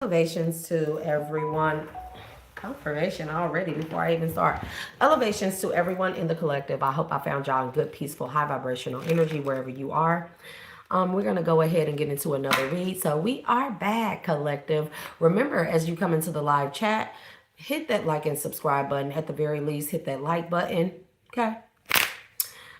Elevations to everyone. Confirmation already before I even start. Elevations to everyone in the collective. I hope I found y'all in good, peaceful, high vibrational energy wherever you are. We're going to go ahead and get into another read. So we are back, collective. Remember, as you come into the live chat, hit that like and subscribe button. At the very least, hit that like button. Okay.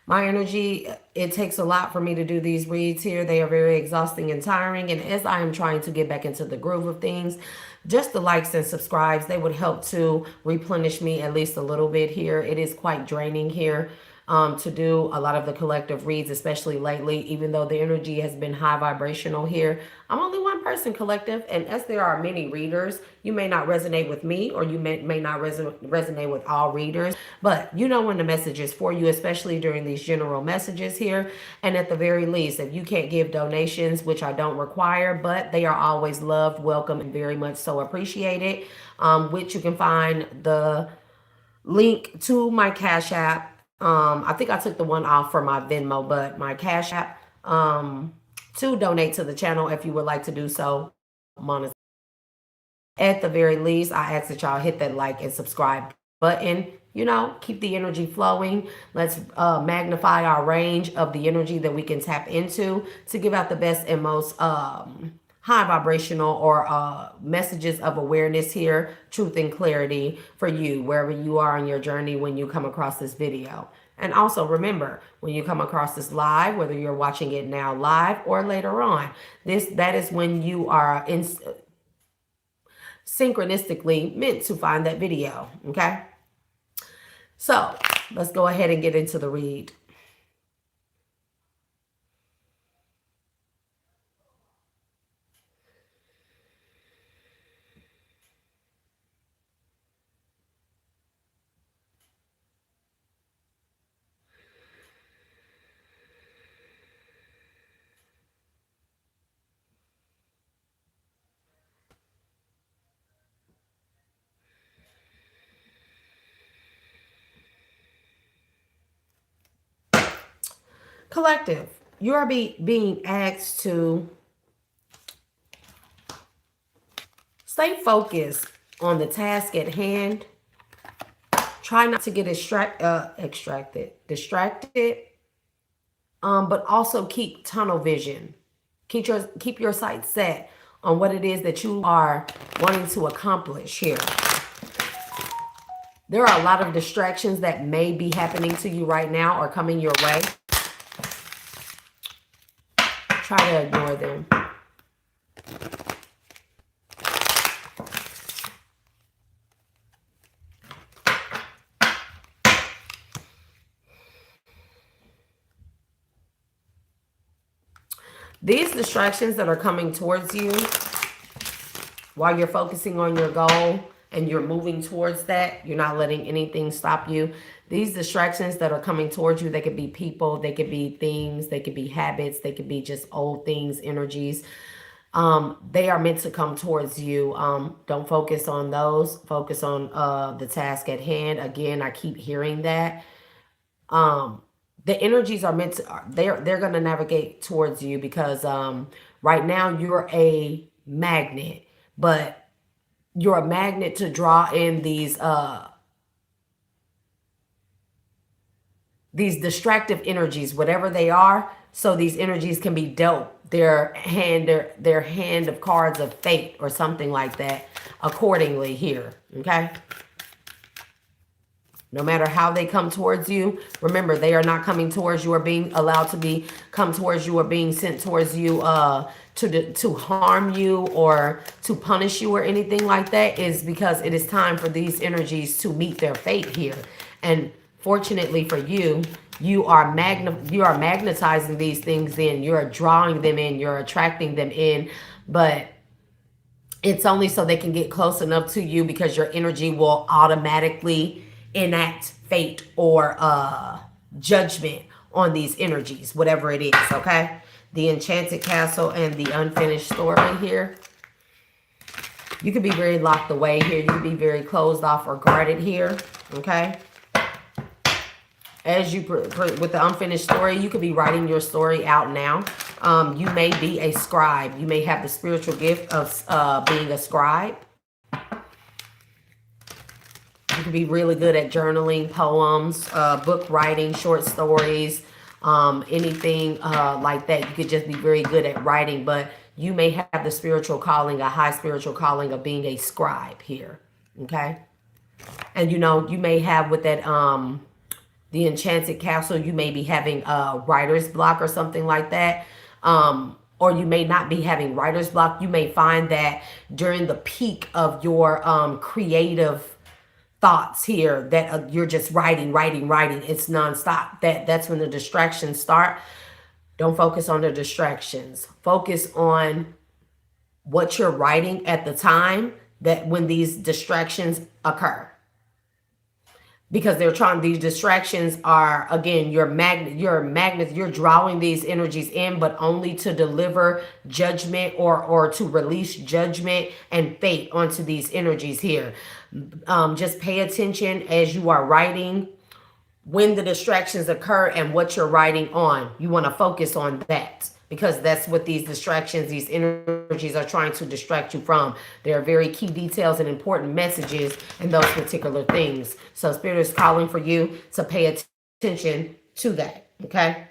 My energy, it takes a lot for me to do these reads here. They are very exhausting and tiring. And as I am trying to get back into the groove of things, just the likes and subscribes, they would help to replenish me at least a little bit here. It is quite draining here to do a lot of the collective reads, especially lately, even though the energy has been high vibrational here. I'm only one person, collective, and as there are many readers, you may not resonate with me, or you may not resonate with all readers, but you know when the message is for you, especially during these general messages here. And at the very least, if you can't give donations, which I don't require, but they are always loved, welcome, and very much so appreciated, which you can find the link to my Cash App. I think I took the one off for my Venmo, but my Cash App to donate to the channel if you would like to do so. At the very least, I ask that y'all hit that like and subscribe button. You know, keep the energy flowing. Let's magnify our range of the energy that we can tap into to give out the best and most high vibrational or messages of awareness here, truth and clarity for you, wherever you are on your journey when you come across this video. And also remember, when you come across this live, whether you're watching it now live or later on, that is when you are synchronistically meant to find that video. Okay. So let's go ahead and get into the read. Collective, you are being asked to stay focused on the task at hand. Try not to get distracted, but also keep tunnel vision. Keep your sight set on what it is that you are wanting to accomplish here. There are a lot of distractions that may be happening to you right now or coming your way. Try to ignore them. These distractions that are coming towards you while you're focusing on your goal and you're moving towards that, you're not letting anything stop you. These distractions that are coming towards you, they could be people, they could be things, they could be habits, they could be just old things, energies. They are meant to come towards you. Don't focus on those. Focus on the task at hand. Again, I keep hearing that. The energies are meant to, they're going to navigate towards you because right now you're a magnet, but you're a magnet to draw in these distractive energies, whatever they are. So these energies can be dealt their hand of cards of fate or something like that accordingly here. Okay. No matter how they come towards you, remember, they are not coming towards you or being allowed to come towards you or being sent towards you to harm you or to punish you or anything like that. Is because it is time for these energies to meet their fate here. And fortunately for you, you are magnetizing these things in. You're drawing them in. You're attracting them in. But it's only so they can get close enough to you because your energy will automatically enact fate or judgment on these energies, whatever it is. Okay. The Enchanted Castle and the Unfinished Story here. You could be very locked away here. You could be very closed off or guarded here. Okay. As you, with the Unfinished Story, you could be writing your story out now. You may be a scribe. You may have the spiritual gift of being a scribe. You can be really good at journaling, poems, book writing, short stories, anything like that. You could just be very good at writing, but you may have the spiritual calling, a high spiritual calling of being a scribe here. Okay. And you may have with that the enchanted castle, you may be having a writer's block or something like that. Or you may not be having writer's block. You may find that during the peak of your creative thoughts here that you're just writing. It's nonstop. That's when the distractions start. Don't focus on the distractions. Focus on what you're writing at the time that when these distractions occur. Because these distractions are, again, you're drawing these energies in, but only to deliver judgment or to release judgment and fate onto these energies here. Just pay attention as you are writing when the distractions occur and what you're writing on. You want to focus on that, because that's what these distractions, these energies are trying to distract you from. There are very key details and important messages in those particular things. So Spirit is calling for you to pay attention to that, okay?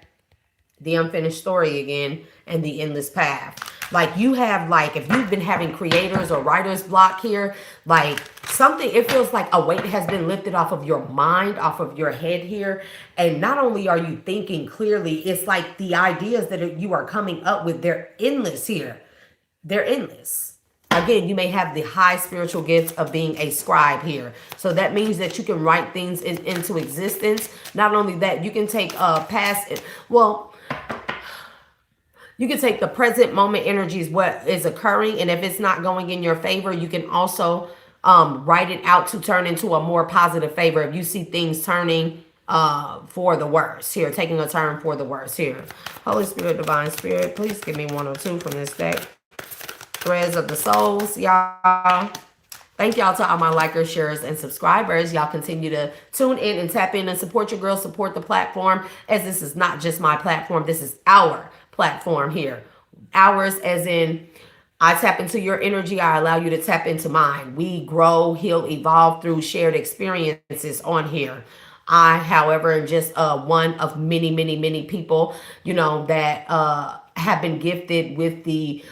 The unfinished story again, and the endless path. Like you have, like if you've been having creators or writer's block here, like something, it feels like a weight has been lifted off of your mind, off of your head here. And not only are you thinking clearly, it's like the ideas that you are coming up with, they're endless here. They're endless. Again, you may have the high spiritual gift of being a scribe here. So that means that you can write things into existence. Not only that, you can take you can take the present moment energies, what is occurring, and if it's not going in your favor, you can also write it out to turn into a more positive favor. If you see things turning for the worse here, taking a turn for the worse here. Holy Spirit, Divine Spirit, please give me 1 or 2 from this deck. Threads of the Souls, y'all. Thank y'all to all my likers, sharers, and subscribers. Y'all continue to tune in and tap in and support your girl, support the platform, as this is not just my platform. This is our platform here. Ours as in I tap into your energy. I allow you to tap into mine. We grow, heal, evolve through shared experiences on here. I, however, am just one of many, many, many people, that have been gifted with the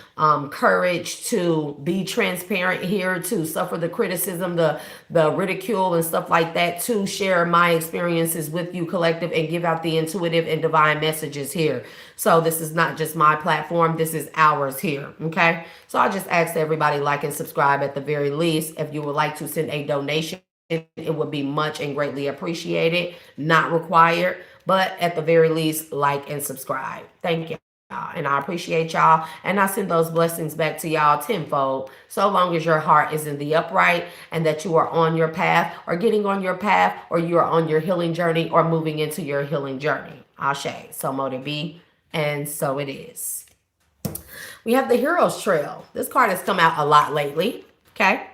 courage to be transparent here, to suffer the criticism, the ridicule and stuff like that, to share my experiences with you collective and give out the intuitive and divine messages here. So this is not just my platform. This is ours here. Okay. So I just ask everybody like and subscribe at the very least. If you would like to send a donation, it would be much and greatly appreciated. Not required, but at the very least, like and subscribe. Thank you. And I appreciate y'all, and I send those blessings back to y'all tenfold, so long as your heart is in the upright and that you are on your path or getting on your path, or you are on your healing journey or moving into your healing journey. Ashe. So mote it be, and so it is. We have the Hero's Trail. This card has come out a lot lately. Okay.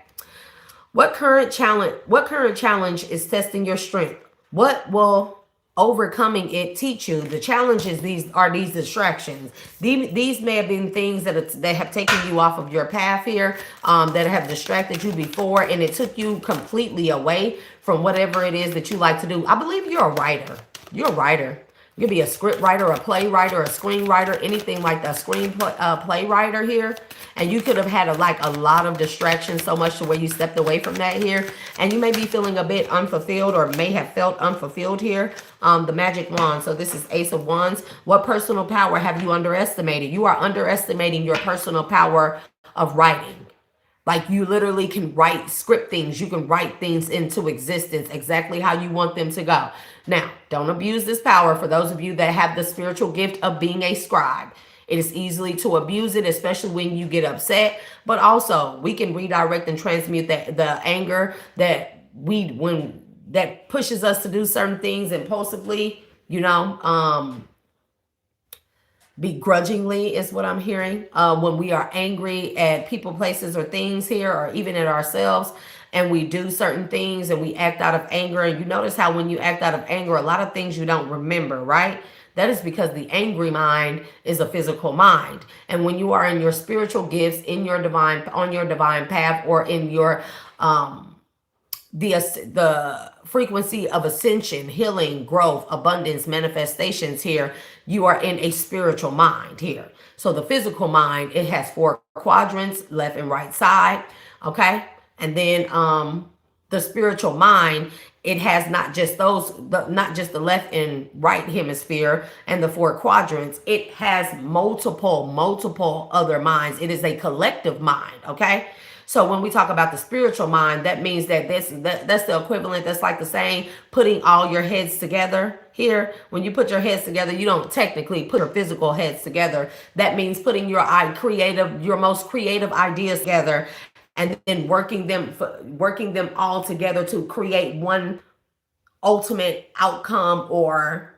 What current challenge is testing your strength? What will overcoming it teach you? The challenges, these distractions. These may have been things that have taken you off of your path here, that have distracted you before, and it took you completely away from whatever it is that you like to do. I believe you're a writer. You're a writer. You could be a script writer, a playwright, or a screenwriter, anything like that, play writer here. And you could have had a lot of distractions, so much to where you stepped away from that here. And you may be feeling a bit unfulfilled, or may have felt unfulfilled here. The Magic Wand. So this is Ace of Wands. What personal power have you underestimated? You are underestimating your personal power of writing. Like you literally can script things. You can write things into existence exactly how you want them to go. Now, don't abuse this power. For those of you that have the spiritual gift of being a scribe, it is easily to abuse it, especially when you get upset. But also, we can redirect and transmute the anger that that pushes us to do certain things impulsively, begrudgingly is what I'm hearing. When we are angry at people, places, or things here, or even at ourselves, and we do certain things and we act out of anger. And you notice how when you act out of anger, a lot of things you don't remember, right? That is because the angry mind is a physical mind. And when you are in your spiritual gifts, in your divine, on your divine path, or in your the frequency of ascension, healing, growth, abundance, manifestations here, you are in a spiritual mind here. So the physical mind, it has 4 quadrants, left and right side, okay? And then the spiritual mind, it has not just not just the left and right hemisphere and the 4 quadrants. It has multiple other minds. It is a collective mind, okay? So when we talk about the spiritual mind, that means that that's the equivalent. That's like the saying, putting all your heads together here. When you put your heads together, you don't technically put your physical heads together. That means putting your most creative ideas together, and then working them all together to create one ultimate outcome or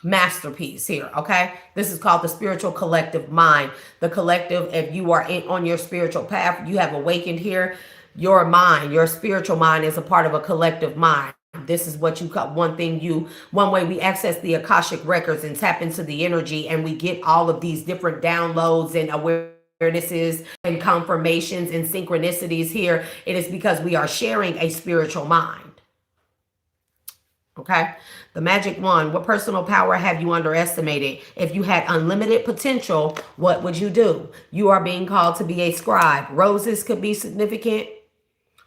masterpiece here. Okay, this is called the spiritual collective mind. The collective, if you are on your spiritual path, you have awakened here, your mind, your spiritual mind is a part of a collective mind. This is what you call one way we access the Akashic records and tap into the energy, and we get all of these different downloads and awarenesses and confirmations and synchronicities here. It is because we are sharing a spiritual mind. Okay, the magic wand. What personal power have you underestimated? If you had unlimited potential, what would you do? You are being called to be a scribe. Roses could be significant.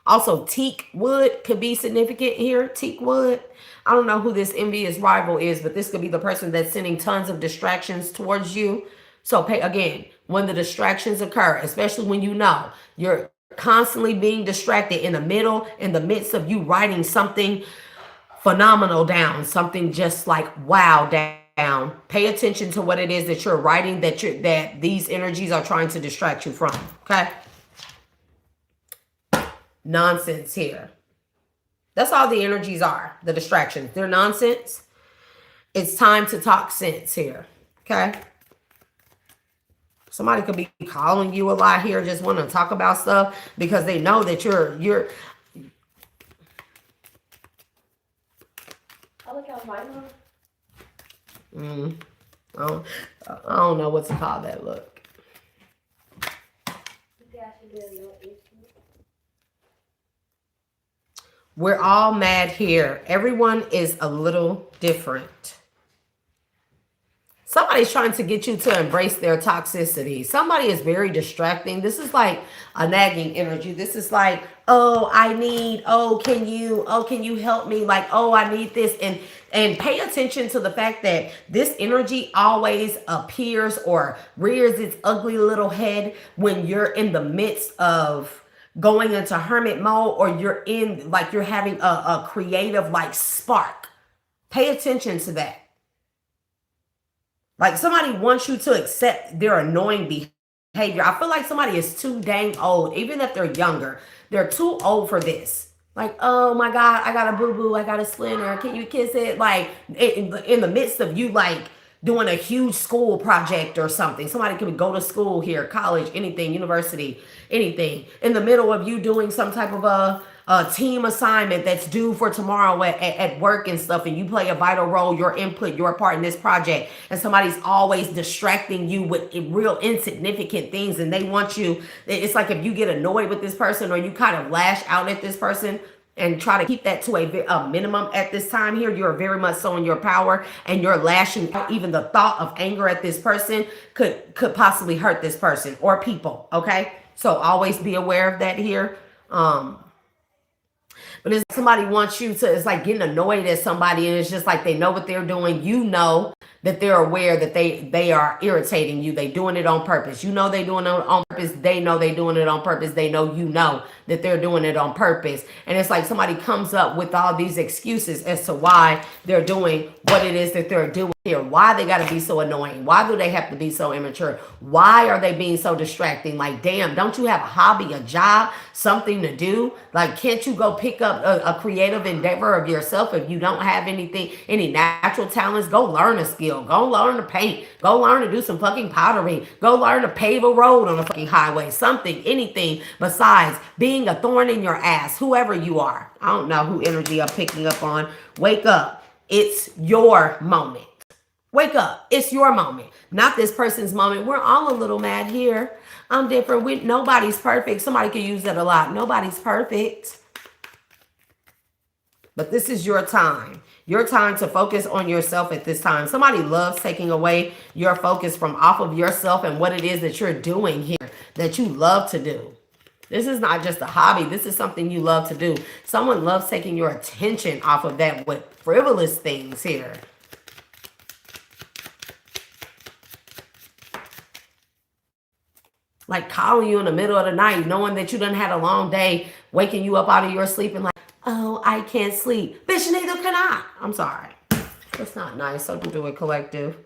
Also, teak wood could be significant here. Teak wood. I don't know who this envious rival is, but this could be the person that's sending tons of distractions towards you. So pay again, when the distractions occur, especially when you know you're constantly being distracted in the midst of you writing something phenomenal down, something just like wow down. Pay attention to what it is that you're writing, that these energies are trying to distract you from. Okay, nonsense here. That's all the energies are. The distractions, they're nonsense. It's time to talk sense here. Okay, somebody could be calling you a lot here, just want to talk about stuff because they know that you're I don't know what to call that look. We're all mad here. Everyone is a little different. Somebody's trying to get you to embrace their toxicity. Somebody is very distracting. This is like a nagging energy. This is like, oh, can you help me? Like, oh, I need this. And pay attention to the fact that this energy always appears or rears its ugly little head when you're in the midst of going into hermit mode, or you're having a creative like spark. Pay attention to that. Like somebody wants you to accept their annoying behavior. I feel like somebody is too dang old, even if they're younger. They're too old for this. Like, oh my God, I got a boo-boo, I got a splinter. Can you kiss it? Like in the midst of you like doing a huge school project or something. Somebody can go to school here, college, anything, university, anything. In the middle of you doing some type of a team assignment that's due for tomorrow at work and stuff, and you play a vital role, your input, your part in this project, and somebody's always distracting you with real insignificant things, and they want you, it's like if you get annoyed with this person or you kind of lash out at this person and try to keep that to a minimum at this time here, you're very much so in your power, and you're lashing out. Even the thought of anger at this person could possibly hurt this person or people, okay? So always be aware of that here. But if somebody wants you to, it's like getting annoyed at somebody, and it's just like they know what they're doing. You know that they're aware that they are irritating you. They doing it on purpose. You know they doing it on purpose. They know they doing it on purpose. They know you know that they're doing it on purpose. And it's like somebody comes up with all these excuses as to why they're doing what it is that they're doing here. Why they got to be so annoying? Why do they have to be so immature? Why are they being so distracting? Like, damn, don't you have a hobby, a job, something to do? Like, can't you go pick up a creative endeavor of yourself? If you don't have any natural talents, go learn a skill. Go learn to paint. Go learn to do some fucking pottery. Go learn to pave a road on a fucking highway. Something, anything besides being a thorn in your ass, whoever you are. I don't know who energy I'm picking up on. Wake up. It's your moment. Wake up. It's your moment, not this person's moment. We're all a little mad here. I'm different. Nobody's perfect. Somebody could use that a lot. Nobody's perfect. But this is your time. Your time to focus on yourself at this time. Somebody loves taking away your focus from off of yourself and what it is that you're doing here, that you love to do. This is not just a hobby. This is something you love to do. Someone loves taking your attention off of that with frivolous things here. Like calling you in the middle of the night, knowing that you done had a long day, waking you up out of your sleep and like, oh, I can't sleep. Bitch, neither can I. I'm sorry. That's not nice. So do it, collective.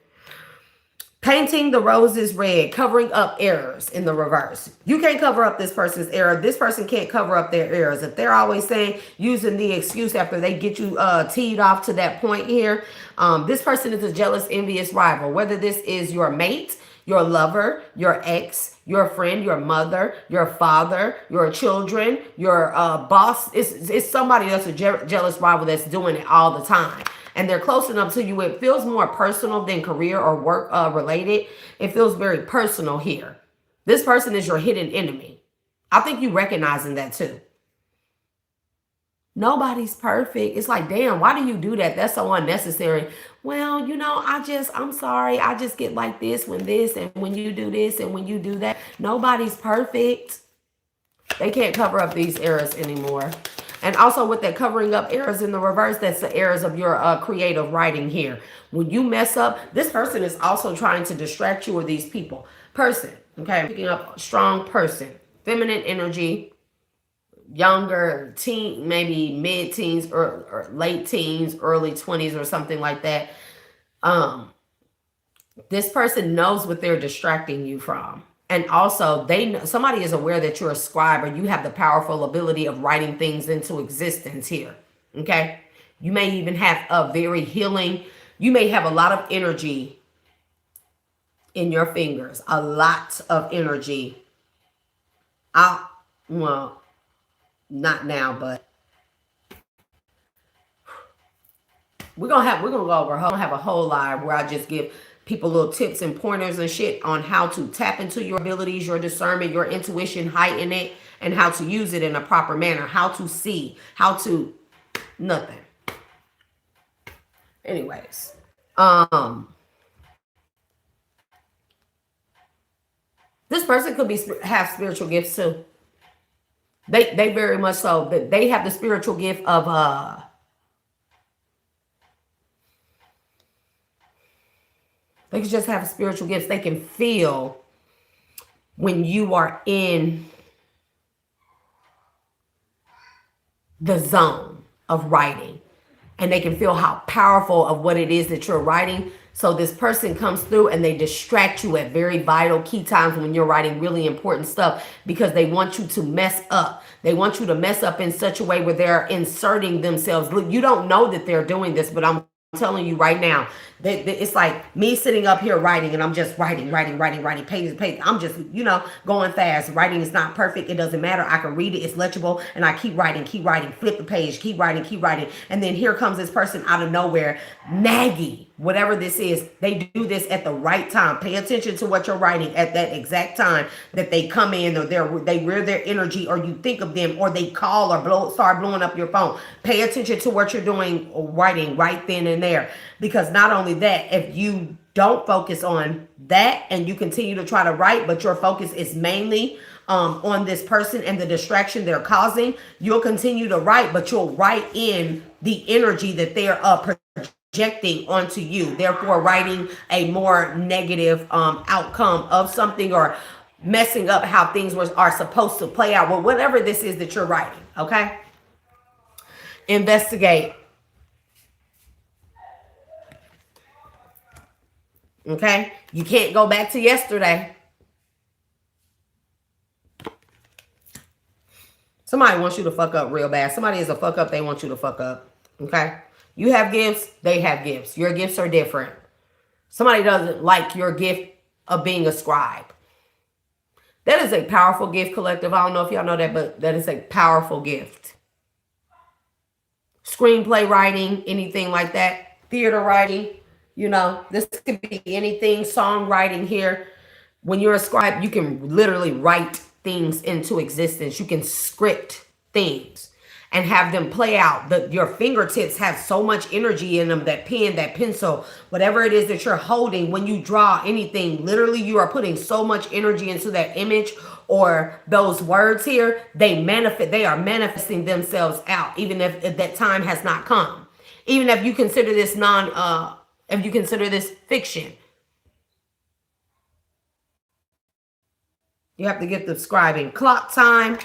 Painting the roses red, covering up errors in the reverse. You can't cover up this person's error. This person can't cover up their errors. If they're always saying, using the excuse after they get you teed off to that point here, this person is a jealous, envious rival. Whether this is your mate, your lover, your ex, your friend, your mother, your father, your children, your boss. It's somebody that's a jealous rival that's doing it all the time. And they're close enough to you. It feels more personal than career or work related. It feels very personal here. This person is your hidden enemy. I think you recognizing that too. Nobody's perfect. It's like, damn, why do you do that? That's so unnecessary. Well, you know, I'm sorry. I just get like this and when you do this and when you do that. Nobody's perfect. They can't cover up these errors anymore. And also with that covering up errors in the reverse, that's the errors of your creative writing here. When you mess up, this person is also trying to distract you or these people. Person, okay? Picking up strong person, feminine energy, younger, teen, maybe mid-teens or late teens, early 20s or something like that. This person knows what they're distracting you from. And also, somebody is aware that you're a scribe or you have the powerful ability of writing things into existence here. Okay? You may even have a very healing, you may have a lot of energy in your fingers. A lot of energy. Well, not now, but we're gonna go over. We're gonna have a whole live where I just give people little tips and pointers and shit on how to tap into your abilities, your discernment, your intuition, heighten it, and how to use it in a proper manner, how to see, how to nothing. Anyways, this person could have spiritual gifts too. They very much so. They have the spiritual gift of they can just have spiritual gifts. They can feel when you are in the zone of writing. And they can feel how powerful of what it is that you're writing. So this person comes through and they distract you at very vital key times when you're writing really important stuff because they want you to mess up. They want you to mess up in such a way where they're inserting themselves. Look, you don't know that they're doing this, but I'm telling you right now that it's like me sitting up here writing and I'm just writing, pages. I'm just, going fast. Writing is not perfect. It doesn't matter. I can read it. It's legible. And I keep writing, flip the page, keep writing. And then here comes this person out of nowhere, Maggie, whatever this is. They do this at the right time. Pay attention to what you're writing at that exact time that they come in or they rear their energy or you think of them or they call or start blowing up your phone. Pay attention to what you're doing or writing right then and there. Because not only that, if you don't focus on that and you continue to try to write, but your focus is mainly on this person and the distraction they're causing, you'll continue to write, but you'll write in the energy that they're projecting onto you. Therefore, writing a more negative outcome of something or messing up how things are supposed to play out. Well, whatever this is that you're writing, okay? Investigate. Okay? You can't go back to yesterday. Somebody wants you to fuck up real bad. Somebody is a fuck up. They want you to fuck up. Okay? You have gifts. They have gifts. Your gifts are different. Somebody doesn't like your gift of being a scribe. That is a powerful gift, collective. I don't know if y'all know that, but that is a powerful gift. Screenplay writing, anything like that. Theater writing. You know, this could be anything, songwriting here. When you're a scribe, you can literally write things into existence. You can script things and have them play out. Your fingertips have so much energy in them, that pen, that pencil, whatever it is that you're holding, when you draw anything, literally you are putting so much energy into that image or those words here. They are manifesting themselves out, even if that time has not come. Even if you consider this if you consider this fiction, you have to get the scribing. Clock time.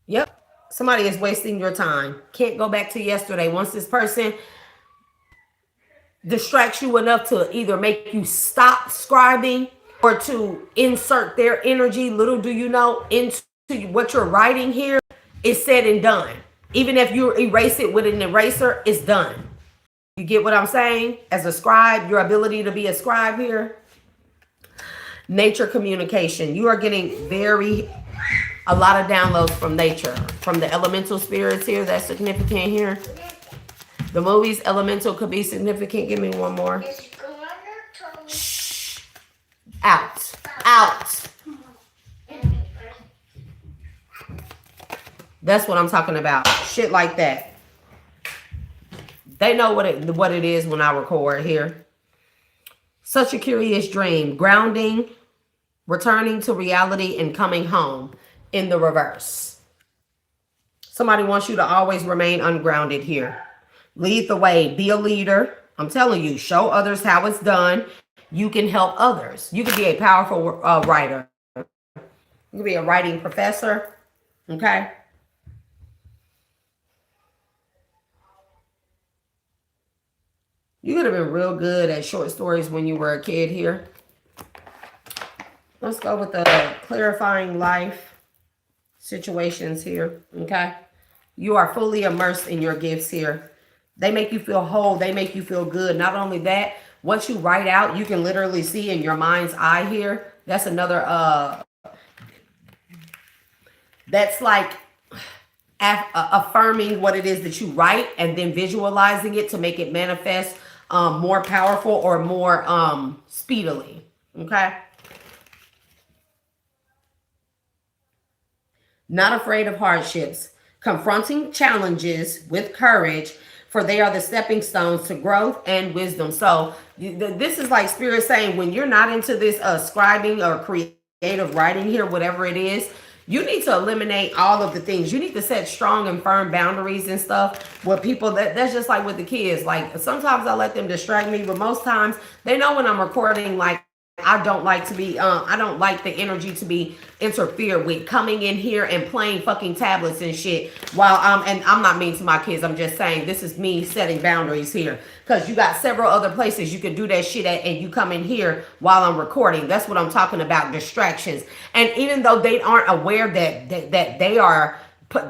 Yep. Somebody is wasting your time. Can't go back to yesterday. Once this person distracts you enough to either make you stop scribing or to insert their energy, little do you know, into what you're writing here, is said and done. Even if you erase it with an eraser, it's done. You get what I'm saying? As a scribe, your ability to be a scribe here. Nature communication. You are getting a lot of downloads from nature, from the elemental spirits here. That's significant here. The movies elemental could be significant. Give me one more. Shh. Out. Out. That's what I'm talking about. Shit like that. They know what it is when I record here. Such a curious dream. Grounding, returning to reality, and coming home in the reverse. Somebody wants you to always remain ungrounded here. Lead the way. Be a leader. I'm telling you, show others how it's done. You can help others. You can be a powerful writer. You can be a writing professor. Okay? You could have been real good at short stories when you were a kid here. Let's go with the clarifying life situations here, okay? You are fully immersed in your gifts here. They make you feel whole. They make you feel good. Not only that, what you write out, you can literally see in your mind's eye here. That's another, that's like affirming what it is that you write and then visualizing it to make it manifest more powerful or more speedily, okay? Not afraid of hardships, confronting challenges with courage, for they are the stepping stones to growth and wisdom. So this is like Spirit saying, when you're not into this scribing or creative writing here, whatever it is, you need to eliminate all of the things. You need to set strong and firm boundaries and stuff with people. That's just like with the kids. Like sometimes I let them distract me, but most times they know when I'm recording, like, I don't like to be, I don't like the energy to be interfered with, coming in here and playing fucking tablets and shit while and I'm not mean to my kids. I'm just saying this is me setting boundaries here, because you got several other places you can do that shit at, and you come in here while I'm recording. That's what I'm talking about, distractions. And even though they aren't aware that they are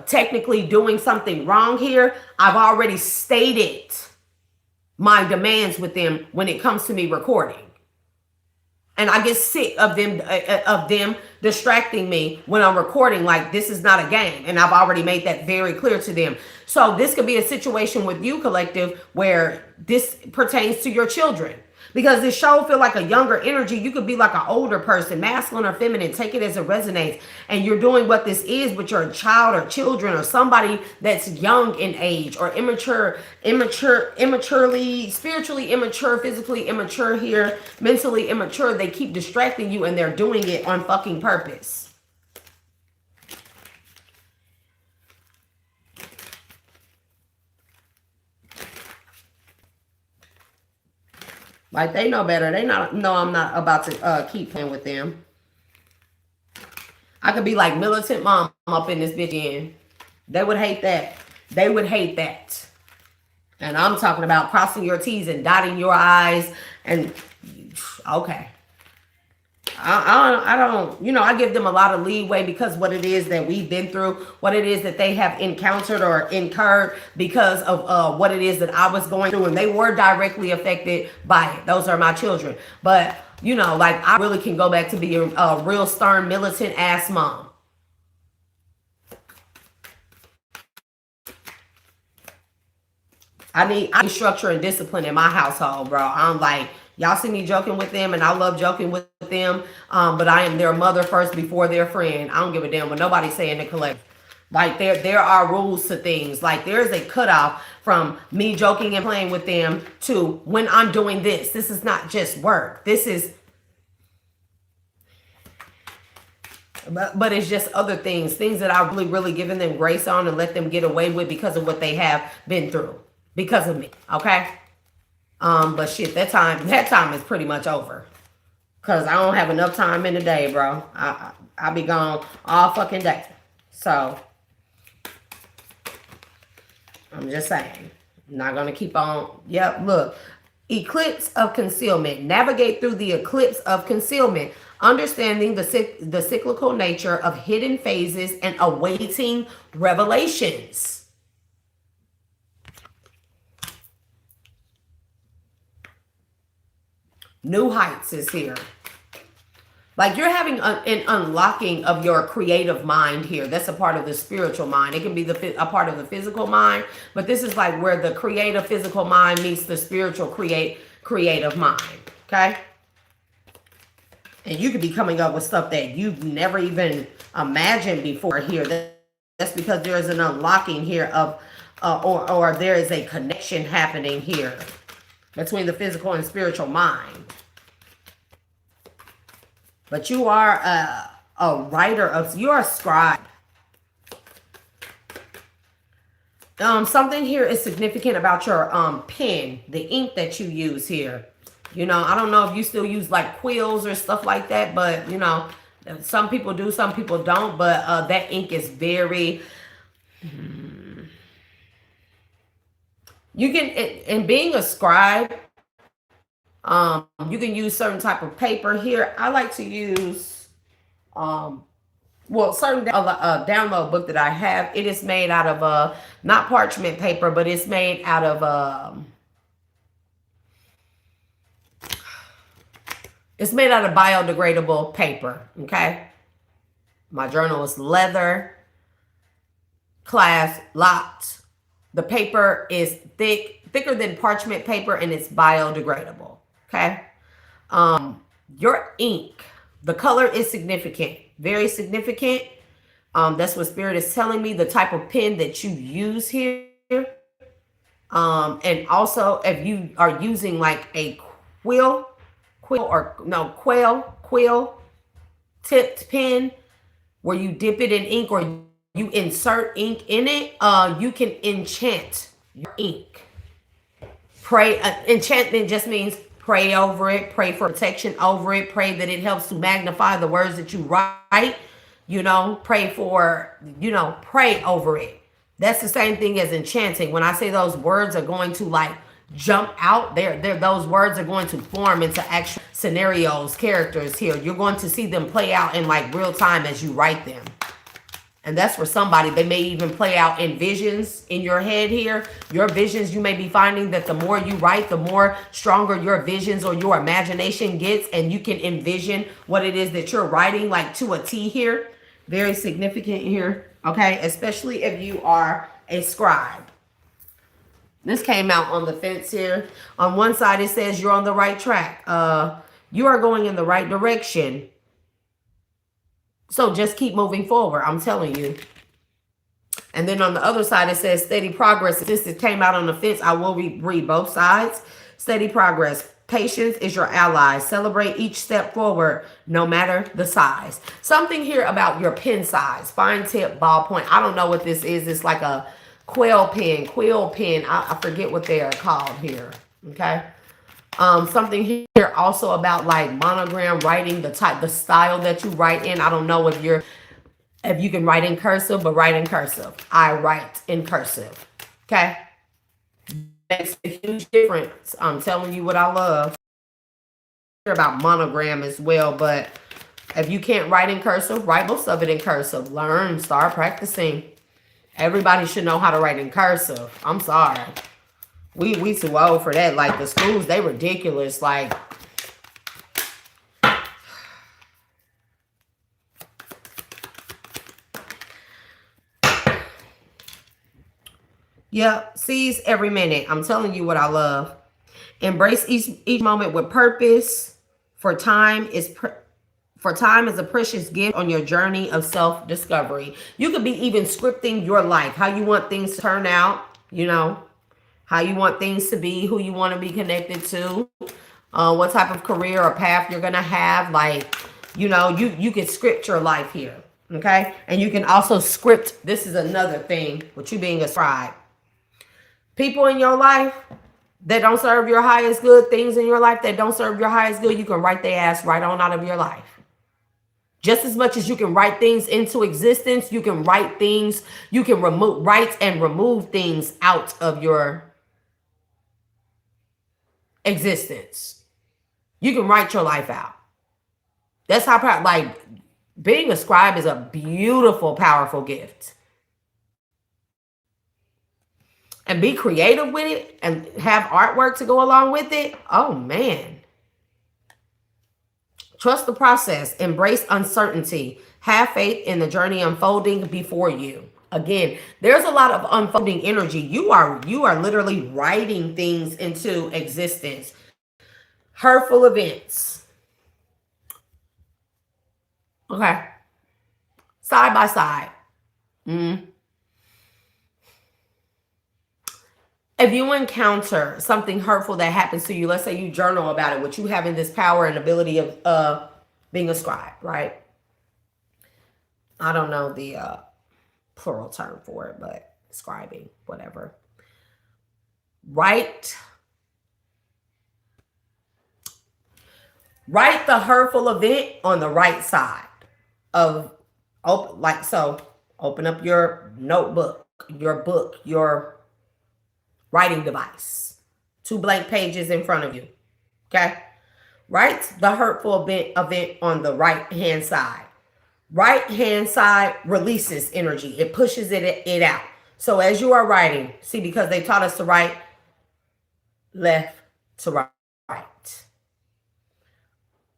technically doing something wrong here, I've already stated my demands with them when it comes to me recording. And I get sick of them distracting me when I'm recording. Like, this is not a game. And I've already made that very clear to them. So this could be a situation with you, collective, where this pertains to your children. Because this show feel like a younger energy. You could be like an older person, masculine or feminine. Take it as it resonates. And you're doing what this is, but you're a child or children or somebody that's young in age or immaturely, spiritually immature, physically immature here, mentally immature. They keep distracting you, and they're doing it on fucking purpose. Like, they know better. They know I'm not about to keep playing with them. I could be like militant mom up in this bitch in. They would hate that. They would hate that. And I'm talking about crossing your T's and dotting your I's. And okay. I don't, you know, I give them a lot of leeway because what it is that we've been through, what it is that they have encountered or incurred because of what it is that I was going through, and they were directly affected by it. Those are my children. But, you know, like, I really can go back to being a real stern, militant ass mom. I need structure and discipline in my household, bro. I'm like, y'all see me joking with them, and I love joking with them. But I am their mother first before their friend. I don't give a damn what nobody's saying in the collective. Like there are rules to things. Like there's a cutoff from me joking and playing with them to when I'm doing this. This is not just work. This is, but it's just other things that I've really given them grace on and let them get away with because of what they have been through because of me. Okay. But shit, that time is pretty much over. Cause I don't have enough time in the day, bro. I'll be gone all fucking day. So I'm just saying. I'm not gonna keep on. Yep, look. Eclipse of concealment. Navigate through the eclipse of concealment. Understanding the cyclical nature of hidden phases and awaiting revelations. New heights is here. Like you're having an unlocking of your creative mind here. That's a part of the spiritual mind. It can be a part of the physical mind, but this is like where the creative physical mind meets the spiritual creative mind. Okay? And you could be coming up with stuff that you've never even imagined before here. That's because there's an unlocking here of, or there is a connection happening here between the physical and spiritual mind. But you are a writer of, you're a scribe. Something here is significant about your pen, the ink that you use here. You know, I don't know if you still use like quills or stuff like that, but you know, some people do, some people don't. But that ink is very. You can, in being a scribe, you can use certain type of paper here. I like to use, well, certain download book that I have. It is made out of not parchment paper, but it's made out of it's made out of biodegradable paper. Okay, my journal is leather, class locked. The paper is thicker than parchment paper, and it's biodegradable. Okay. Your ink, the color is significant, very significant. That's what Spirit is telling me, the type of pen that you use here. And also if you are using like a quill tipped pen where you dip it in ink or you insert ink in it, you can enchant your ink. Pray, enchantment just means pray over it, pray for protection over it, pray that it helps to magnify the words that you write, you know, pray for, you know, pray over it. That's the same thing as enchanting. When I say those words are going to like jump out, those words are going to form into actual scenarios, characters here. You're going to see them play out in like real time as you write them. And that's for somebody. They may even play out in visions in your head here. Your visions, you may be finding that the more you write, the more stronger your visions or your imagination gets. And you can envision what it is that you're writing like to a T here. Very significant here. Okay. Especially if you are a scribe. This came out on the fence here. On one side, it says you're on the right track. You are going in the right direction. So just keep moving forward. I'm telling you. And then on the other side, it says steady progress. Since it came out on the fence, I will read both sides. Steady progress. Patience is your ally. Celebrate each step forward, no matter the size. Something here about your pen size. Fine tip, ballpoint. I don't know what this is. It's like a quill pen. I forget what they are called here. Okay. Something here also about like monogram writing, the style that you write in. I don't know if you can write in cursive, but write in cursive. I write in cursive. Okay. Makes a huge difference. I'm telling you what I love. About monogram as well, but if you can't write in cursive, write most of it in cursive. Learn, start practicing. Everybody should know how to write in cursive. I'm sorry. We too old for that. Like the schools, they ridiculous. Like Yeah, seize every minute. I'm telling you what I love. Embrace each moment with purpose. For time is a precious gift on your journey of self-discovery. You could be even scripting your life, how you want things to turn out, you know, how you want things to be, who you want to be connected to, what type of career or path you're gonna have. Like, you know, you can script your life here, okay? And you can also script. This is another thing with you being a scribe. People in your life that don't serve your highest good, things in your life that don't serve your highest good, you can write their ass right on out of your life. Just as much as you can write things into existence, you can write things, you can write and remove things out of your existence. You can write your life out. That's how proud, like, being a scribe is a beautiful, powerful gift. And be creative with it and have artwork to go along with it. Oh, man. Trust the process. Embrace uncertainty. Have faith in the journey unfolding before you. Again, there's a lot of unfolding energy. You are literally writing things into existence. Hurtful events. Okay. Side by side. If you encounter something hurtful that happens to you, let's say you journal about it, which you having this power and ability of being a scribe, right? I don't know the plural term for it, but scribing, whatever. Write the hurtful event on the right side of, like so. Open up your notebook, your book, your writing device. 2 blank pages in front of you. Okay? Write the hurtful event on the right-hand side. Right-hand side releases energy. It pushes it out. So as you are writing, see, because they taught us to write left to right.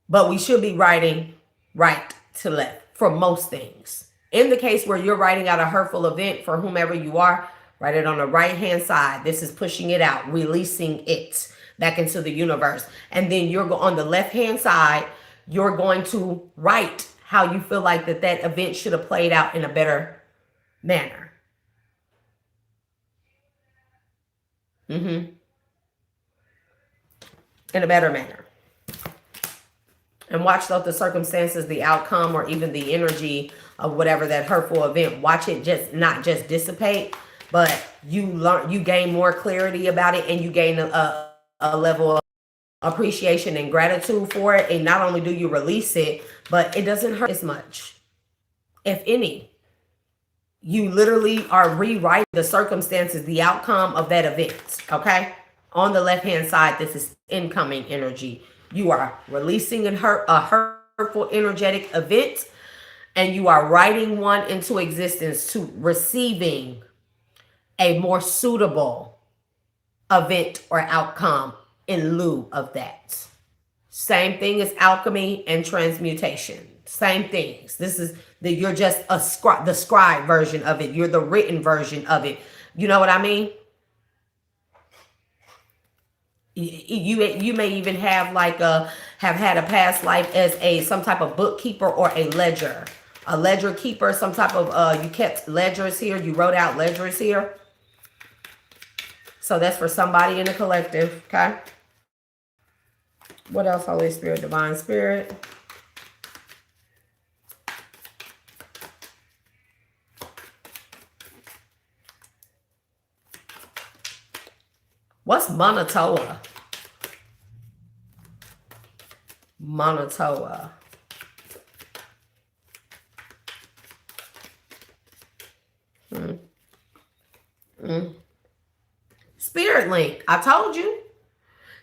But we should be writing right to left for most things. In the case where you're writing out a hurtful event for whomever you are, write it on the right-hand side. This is pushing it out, releasing it back into the universe. And then you're on the left-hand side, you're going to write how you feel like that event should have played out in a better manner. In a better manner. And watch the circumstances, the outcome, or even the energy of whatever that hurtful event. Watch it not just dissipate, but you gain more clarity about it, and you gain a level of appreciation and gratitude for it. And not only do you release it, but it doesn't hurt as much, if any. You literally are rewriting the circumstances, the outcome of that event. Okay? On the left-hand side, this is incoming energy. You are releasing a hurtful energetic event, and you are writing one into existence to receiving a more suitable event or outcome in lieu of that. Same thing as alchemy and transmutation. Same things. This is you're just the scribe version of it. You're the written version of it. You know what I mean? You may even have have had a past life as some type of bookkeeper or a ledger keeper, some type of you kept ledgers here, you wrote out ledgers here. So that's for somebody in the collective. Okay, what else? Holy Spirit, Divine Spirit. What's Monatoa? Monatoa. Spirit Link. I told you.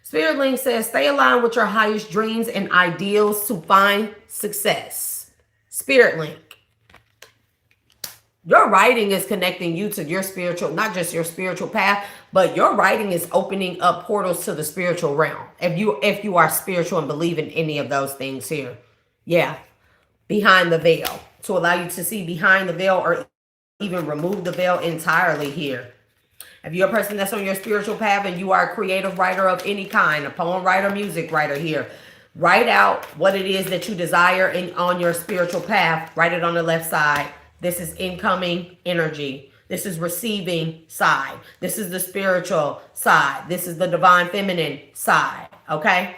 Spirit Link says, stay aligned with your highest dreams and ideals to find success. Spirit Link. Your writing is connecting you to your spiritual, not just your spiritual path, but your writing is opening up portals to the spiritual realm. If you are spiritual and believe in any of those things here. Yeah. Behind the veil. To allow you to see behind the veil or even remove the veil entirely here. If you're a person that's on your spiritual path and you are a creative writer of any kind, a poem writer, music writer here, write out what it is that you desire on your spiritual path. Write it on the left side. This is incoming energy. This is receiving side. This is the spiritual side. This is the divine feminine side. Okay?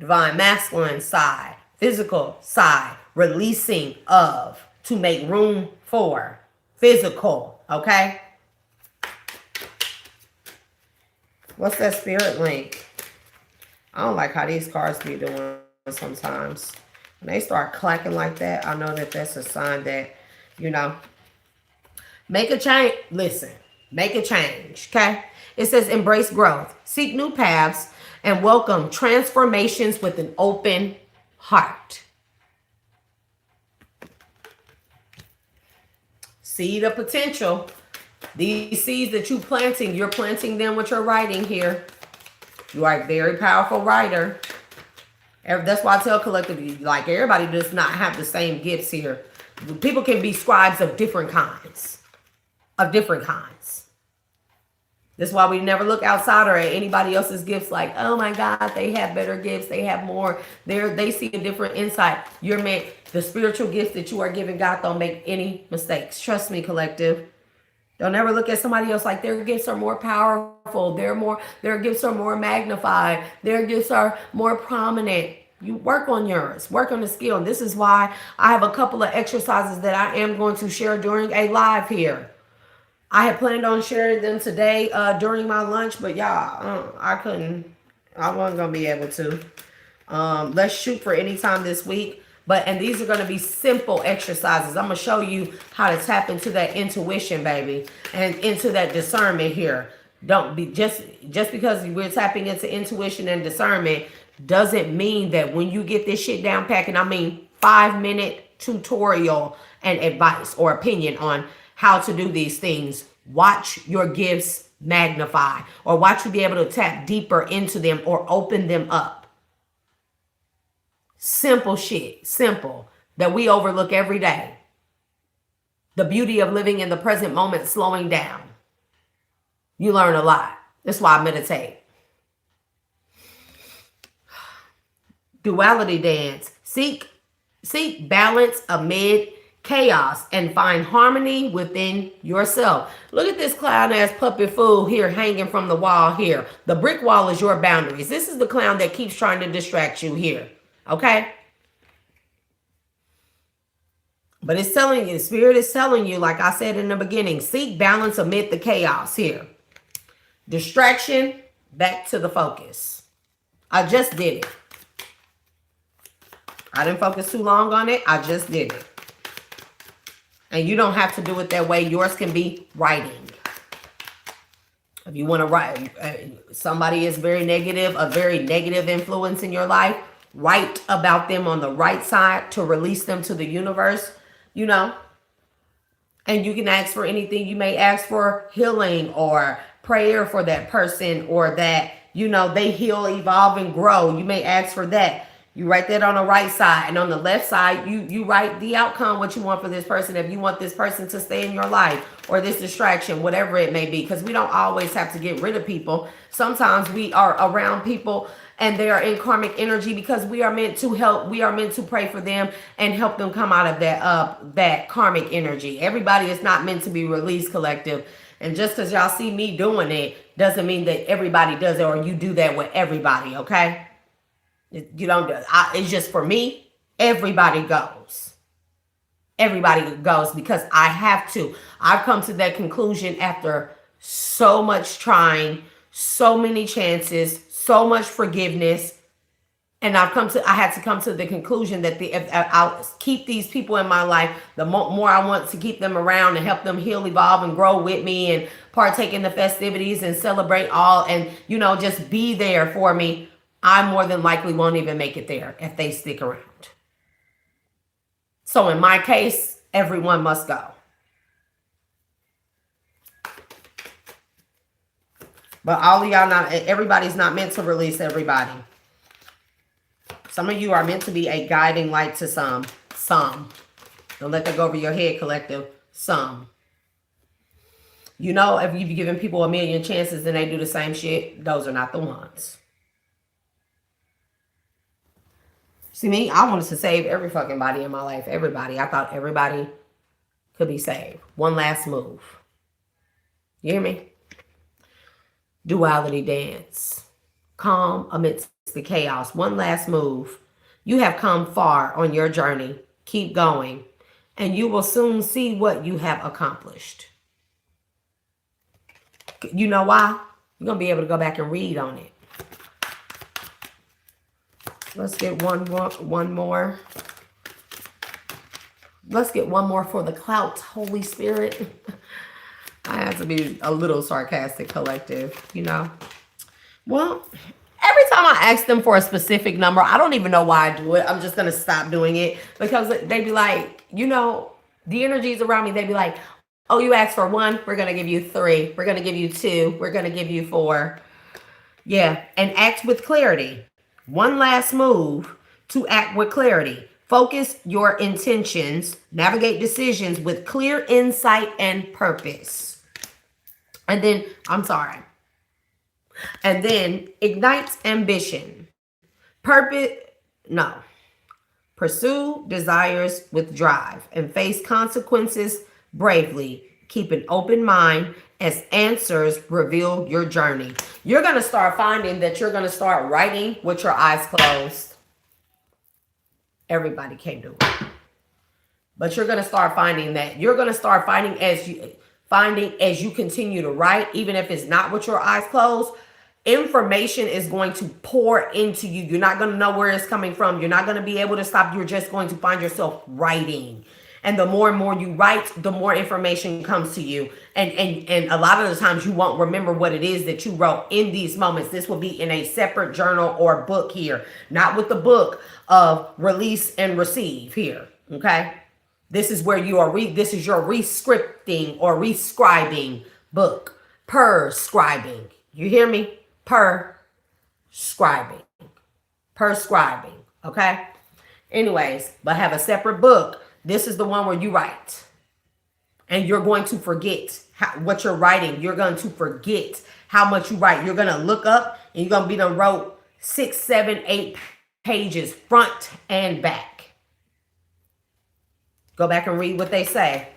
Divine masculine side. Physical side. Releasing of. To make room for. Physical. Okay? What's that spirit link? I don't like how these cards be doing sometimes. When they start clacking like that, I know that that's a sign that, you know, make a change. Listen, make a change, okay? It says embrace growth, seek new paths, and welcome transformations with an open heart. See the potential. These seeds that you're planting them with your writing here. You are a very powerful writer. That's why I tell collectively, like, everybody does not have the same gifts here. People can be scribes of different kinds. That's why we never look outside or at anybody else's gifts like, oh my God, they have better gifts. They have more. They see a different insight. You're meant, the spiritual gifts that you are giving God don't make any mistakes. Trust me, collective. Don't ever look at somebody else like their gifts are more powerful. Their gifts are more magnified. Their gifts are more prominent. You work on yours. Work on the skill. And this is why I have a couple of exercises that I am going to share during a live here. I had planned on sharing them today during my lunch, but y'all, I wasn't going to be able to. Let's shoot for any time this week. And these are going to be simple exercises. I'm going to show you how to tap into that intuition, baby, and into that discernment here. Don't be just because we're tapping into intuition and discernment doesn't mean that when you get this shit down pack, and I mean 5-minute tutorial and advice or opinion on how to do these things, watch your gifts magnify, or watch you be able to tap deeper into them or open them up. Simple shit, simple, that we overlook every day. The beauty of living in the present moment, slowing down. You learn a lot. That's why I meditate. Duality dance. Seek balance amid chaos and find harmony within yourself. Look at this clown ass puppet fool here hanging from the wall here. The brick wall is your boundaries. This is the clown that keeps trying to distract you here. Okay? But it's telling you, Spirit is telling you, like I said in the beginning, seek balance amid the chaos here. Distraction, back to the focus. I just did it. I didn't focus too long on it. I just did it. And you don't have to do it that way. Yours can be writing. If you want to write, somebody is very negative, a very negative influence in your life, write about them on the right side to release them to the universe, you know. And you can ask for anything. You may ask for healing or prayer for that person, or that, you know, they heal, evolve, and grow. You may ask for that. You write that on the right side, and on the left side, you write the outcome, what you want for this person. If you want this person to stay in your life, or this distraction, whatever it may be, because we don't always have to get rid of people. Sometimes we are around people and they are in karmic energy because we are meant to help. We are meant to pray for them and help them come out of that karmic energy. Everybody is not meant to be released, collective. And just because y'all see me doing it doesn't mean that everybody does it, or you do that with everybody, okay? You don't do it. It's just for me. Everybody goes. Everybody goes because I have to. I've come to that conclusion after so much trying, so many chances, so much forgiveness. And I had to come to the conclusion that if I'll keep these people in my life, the more I want to keep them around and help them heal, evolve, and grow with me, and partake in the festivities and celebrate all, and, you know, just be there for me, I more than likely won't even make it there if they stick around. So in my case, everyone must go. But all of y'all, everybody's not meant to release everybody. Some of you are meant to be a guiding light to some. Don't let that go over your head, collective. Some. You know, if you've given people a million chances and they do the same shit, those are not the ones. See me, I wanted to save every fucking body in my life. Everybody. I thought everybody could be saved. One last move. You hear me? Duality dance. Calm amidst the chaos. One last move. You have come far on your journey. Keep going. And you will soon see what you have accomplished. You know why? You're going to be able to go back and read on it. Let's get one more. Let's get one more for the clout, Holy Spirit. I have to be a little sarcastic, collective, you know. Well, every time I ask them for a specific number, I don't even know why I do it. I'm just going to stop doing it because they be like, you know, the energies around me, they be like, oh, you asked for 1, we're going to give you 3. We're going to give you 2. We're going to give you 4. Yeah, and act with clarity. One last move to act with clarity. Focus your intentions, navigate decisions with clear insight and purpose. And then, and then ignites ambition. Pursue desires with drive and face consequences bravely. Keep an open mind as answers reveal your journey. You're going to start finding that you're going to start writing with your eyes closed. Everybody can't do it. But you're going to start finding that. You're going to start finding as you continue to write, even if it's not with your eyes closed, information is going to pour into you. You're not going to know where it's coming from. You're not going to be able to stop. You're just going to find yourself writing. And the more and more you write, the more information comes to you. And a lot of the times you won't remember what it is that you wrote in these moments. This will be in a separate journal or book here. Not with the book of release and receive here. Okay? This is where you are, this is your rescripting or rescribing book. Perscribing. You hear me? Perscribing. Perscribing. Okay? Anyways, but have a separate book. This is the one where you write. And you're going to forget what you're writing. You're going to forget how much you write. You're going to look up and you're going to be done wrote 6, 7, 8 pages front and back. Go back and read what they say.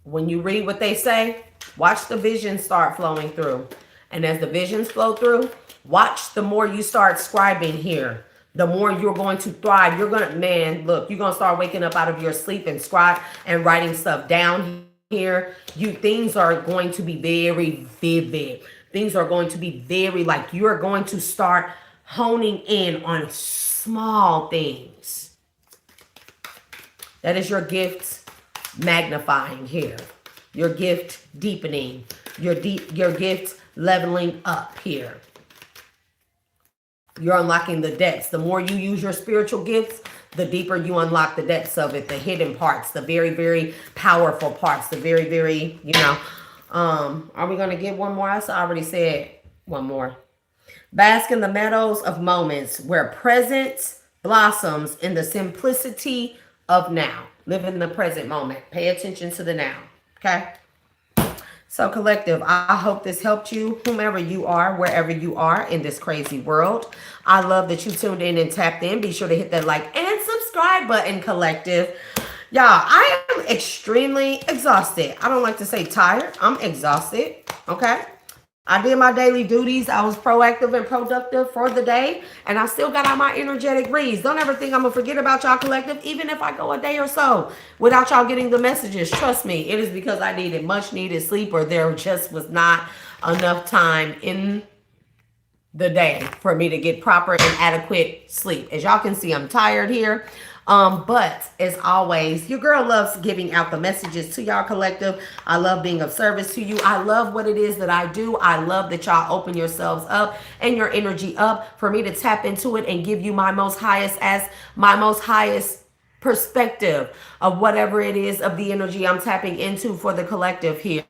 When you read what they say, watch the visions start flowing through. And as the visions flow through, watch the more you start scribing here. The more you're going to thrive. You're going to, man, look, you're going to start waking up out of your sleep and scribe and writing stuff down here. Things are going to be very vivid. Things are going to be very, like, you're going to start honing in on small things. That is your gift magnifying here. Your gift deepening. Your gift leveling up here. You're unlocking the depths. The more you use your spiritual gifts, the deeper you unlock the depths of it, the hidden parts, the very, very powerful parts, the very, very, you know. Are we going to get one more? I already said one more. Bask in the meadows of moments where presence blossoms in the simplicity of now. Live in the present moment. Pay attention to the now. Okay? So collective, I hope this helped you, whomever you are, wherever you are in this crazy world. I love that you tuned in and tapped in. Be sure to hit that like and subscribe button, collective. Y'all, I am extremely exhausted. I don't like to say tired. I'm exhausted, okay? I did my daily duties. I was proactive and productive for the day. And I still got out my energetic reads. Don't ever think I'm going to forget about y'all, collective. Even if I go a day or so without y'all getting the messages. Trust me, it is because I needed much needed sleep, or there just was not enough time in the day for me to get proper and adequate sleep. As y'all can see, I'm tired here. But as always, your girl loves giving out the messages to y'all, collective. I love being of service to you. I love what it is that I do. I love that y'all open yourselves up and your energy up for me to tap into it and give you my most highest perspective of whatever it is of the energy I'm tapping into for the collective here.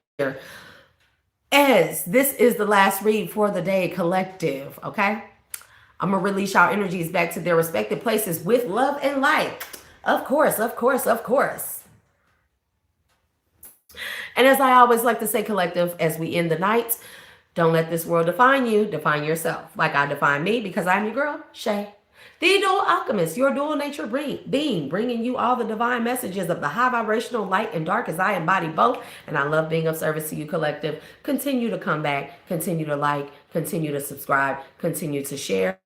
As this is the last read for the day, collective, okay? I'm going to release y'all energies back to their respective places with love and light. Of course, of course, of course. And as I always like to say, collective, as we end the night, don't let this world define you. Define yourself. Like I define me, because I'm your girl, Shay. The dual alchemist, your dual nature being, bringing you all the divine messages of the high vibrational light and dark as I embody both. And I love being of service to you, collective. Continue to come back, continue to like, continue to subscribe, continue to share,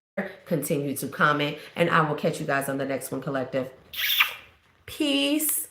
continue to comment. And I will catch you guys on the next one, collective. Peace.